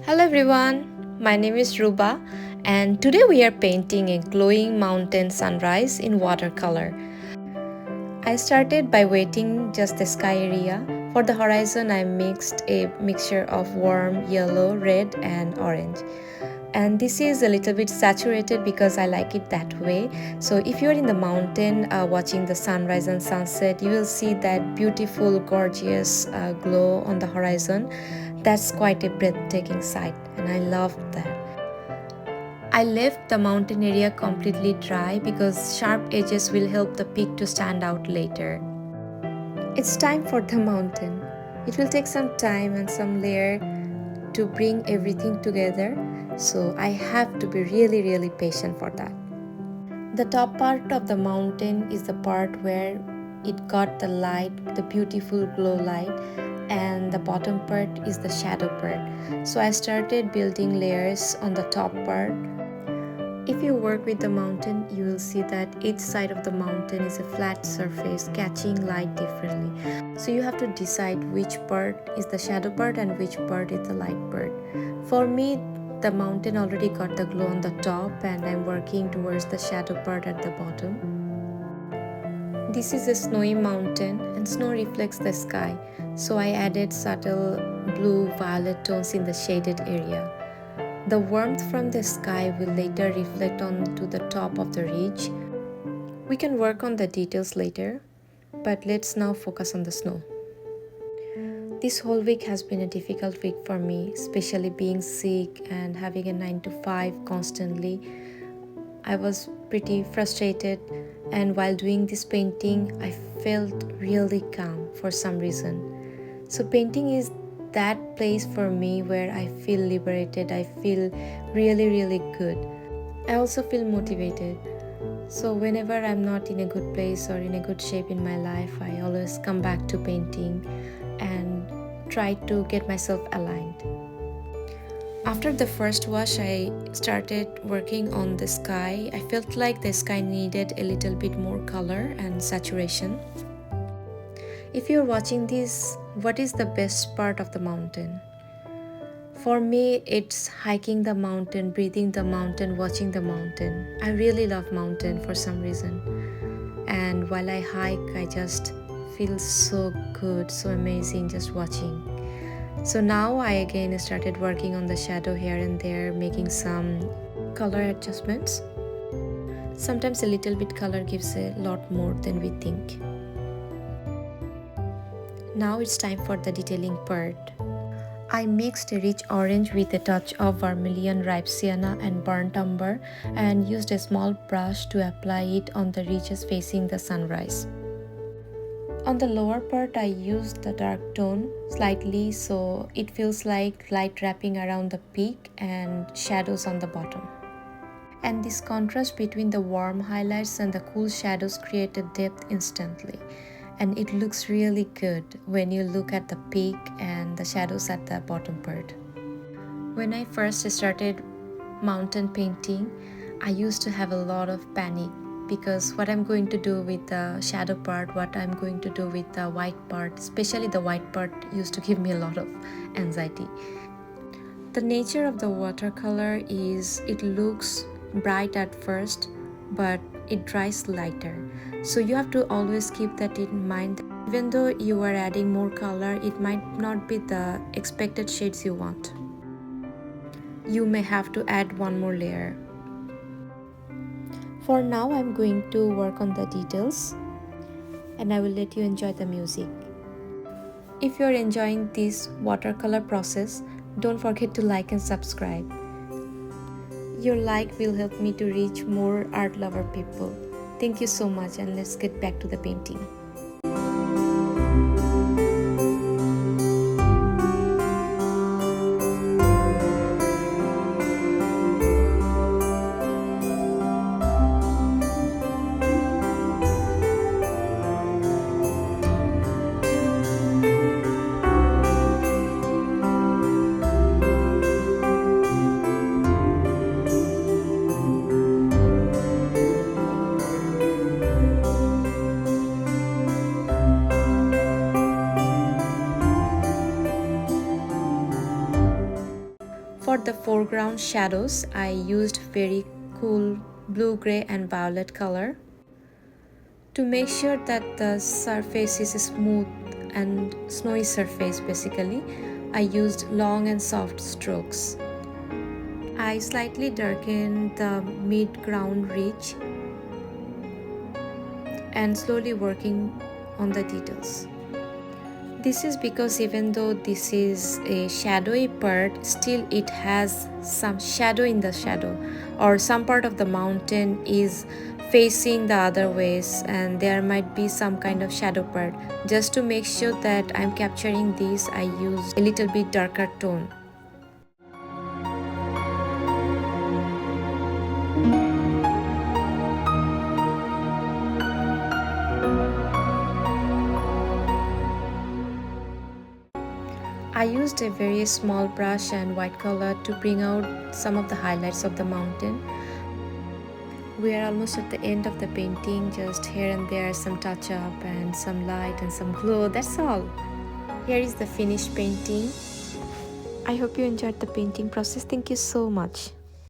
Hello everyone, my name is Ruba and today we are painting a glowing mountain sunrise in watercolor. I started by wetting just the sky area. For the horizon I mixed a mixture of warm yellow, red and orange. And this is a little bit saturated because I like it that way. So if you're in the mountain watching the sunrise and sunset, you will see that beautiful gorgeous glow on the horizon. That's quite a breathtaking sight and I loved that. I left the mountain area completely dry because sharp edges will help the peak to stand out later. It's time for the mountain. It will take some time and some layer to bring everything together, so I have to be really patient for that. The top part of the mountain is the part where it got the light, the beautiful glow light, and the bottom part is the shadow part. So I started building layers on the top part. If you work with the mountain, you will see that each side of the mountain is a flat surface catching light differently. So you have to decide which part is the shadow part and which part is the light part. For me, the mountain already got the glow on the top and I'm working towards the shadow part at the bottom. This is a snowy mountain and snow reflects the sky, so I added subtle blue-violet tones in the shaded area. The warmth from the sky will later reflect onto the top of the ridge. We can work on the details later, but let's now focus on the snow. This whole week has been a difficult week for me, especially being sick and having a 9 to 5 constantly. I was pretty frustrated, and while doing this painting, I felt really calm for some reason. So painting is that place for me where I feel liberated, I feel really good. I also feel motivated. So whenever I'm not in a good place or in a good shape in my life, I always come back to painting and try to get myself aligned. After the first wash, I started working on the sky. I felt like the sky needed a little bit more color and saturation. If you're watching this, what is the best part of the mountain? For me, it's hiking the mountain, breathing the mountain, watching the mountain. I really love mountain for some reason. And while I hike, I just feel so good, so amazing just watching. So now I again started working on the shadow here and there, making some color adjustments. Sometimes a little bit color gives a lot more than we think. Now it's time for the detailing part. I mixed a rich orange with a touch of vermilion, ripe sienna and burnt umber and used a small brush to apply it on the ridges facing the sunrise. On the lower part, I used the dark tone slightly so it feels like light wrapping around the peak and shadows on the bottom. And this contrast between the warm highlights and the cool shadows created depth instantly. And it looks really good when you look at the peak and the shadows at the bottom part. When I first started mountain painting, I used to have a lot of panic because what I'm going to do with the shadow part, what I'm going to do with the white part, especially the white part used to give me a lot of anxiety. The nature of the watercolor is it looks bright at first, but it dries lighter. So you have to always keep that in mind. Even though you are adding more color, it might not be the expected shades you want. You may have to add one more layer. For now, I'm going to work on the details and I will let you enjoy the music. If you're enjoying this watercolor process, don't forget to like and subscribe. Your like will help me to reach more art lover people. Thank you so much and let's get back to the painting. For the foreground shadows, I used very cool blue, gray and violet color. To make sure that the surface is smooth and snowy surface basically, I used long and soft strokes. I slightly darkened the mid-ground ridge and slowly working on the details. This is because even though this is a shadowy part, still it has some shadow in the shadow, or some part of the mountain is facing the other ways and there might be some kind of shadow part. Just to make sure that I'm capturing this, I use a little bit darker tone. I used a very small brush and white color to bring out some of the highlights of the mountain. We are almost at the end of the painting, just here and there some touch up and some light and some glow, that's all. Here is the finished painting. I hope you enjoyed the painting process. Thank you so much.